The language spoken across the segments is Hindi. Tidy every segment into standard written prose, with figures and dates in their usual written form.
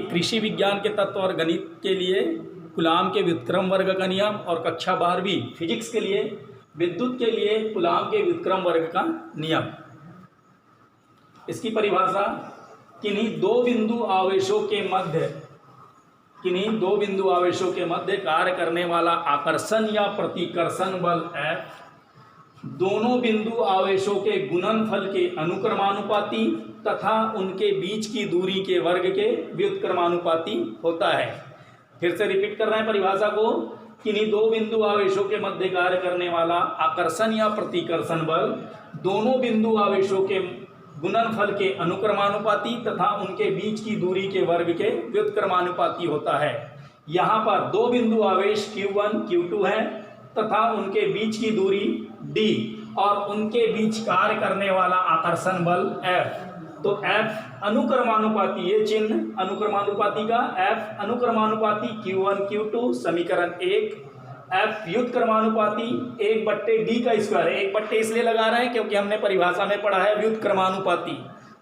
कृषि विज्ञान के तत्व और गणित के लिए कूलाम के व्युत्क्रम वर्ग का नियम, और कक्षा 12वीं फिजिक्स के लिए विद्युत के लिए कूलाम के व्युत्क्रम वर्ग का नियम। इसकी परिभाषा, किन्हीं दो बिंदु आवेशों के मध्य कार्य करने वाला आकर्षण या प्रतिकर्षण बल F दोनों बिंदु आवेशों के गुणनफल के अनुक्रमानुपाती तथा उनके बीच की दूरी के वर्ग के व्युत्क्रमानुपाती होता है। फिर से रिपीट कर रहे हैं परिभाषा को। किन्हीं दो बिंदु आवेशों के मध्य कार्य करने वाला आकर्षण या प्रतिकर्षण बल दोनों बिंदु आवेशों के गुणनफल के अनुक्रमानुपाती तथा उनके बीच की दूरी के वर्ग के व्युत्क्रमानुपाती होता है। यहाँ पर दो बिंदु आवेश Q1 Q2 है तथा उनके बीच की दूरी d और उनके बीच कार्य करने वाला आकर्षण बल F। तो F अनुक्रमानुपाती, ये चिन्ह अनुक्रमानुपाती का, F अनुक्रमानुपाती Q1 Q2 समीकरण 1, F व्युत्क्रमानुपाती 1/d का स्क्वायर। 1/, इसलिए लगा रहे हैं क्योंकि हमने परिभाषा में पढ़ा है व्युत्क्रमानुपाती,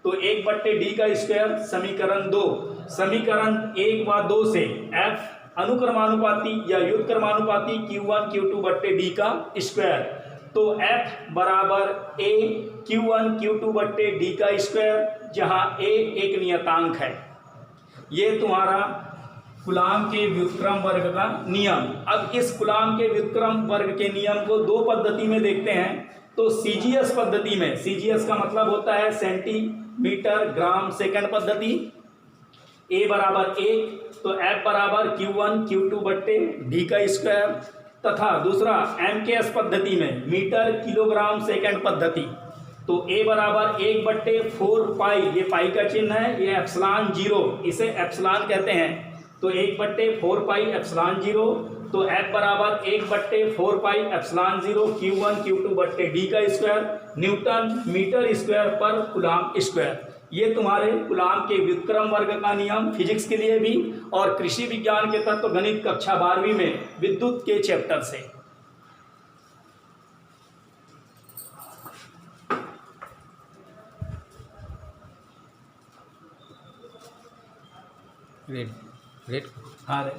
तो 1/d का स्क्वायर समीकरण 2। समीकरण 1 व 2 से F अनुक्रमानुपाती या व्युत्क्रमानुपाती Q1 Q2/d का स्क्वायर, तो F बराबर a Q1 Q2/d का स्क्वायर, जहां a एक नियतांक है। ये तुम्हारा कूलाम के व्युत्क्रम वर्ग का नियम। अब इस कूलाम के व्युत्क्रम वर्ग के नियम को दो पद्धति में देखते हैं। तो CGS पद्धति में, CGS का मतलब होता है सेंटीमीटर ग्राम सेकंड पद्धति, a बराबर 1, तो F बराबर Q1 Q2/d का स्क्वायर, तथा दूसरा MKS पद्धति में मीटर किलोग्राम सेकंड पद्धति, तो a बराबर 1/4 पाई, ये पाई का चिन्ह है, ये एप्सिलॉन 0, इसे एप्सिलॉन कहते हैं, तो 1/4 पाई एप्सिलॉन 0, तो F बराबर 1/4 पाई एप्सिलॉन 0 Q1 Q2/d का स्क्वायर न्यूटन मीटर स्क्वायर पर कूलाम स्क्वायर। ये तुम्हारे कूलाम के व्युत्क्रम वर्ग का नियम फिजिक्स के लिए भी, और कृषि विज्ञान के तत्व गणित कक्षा 12वीं में विद्युत के चैप्टर से। रेड हाँ रे।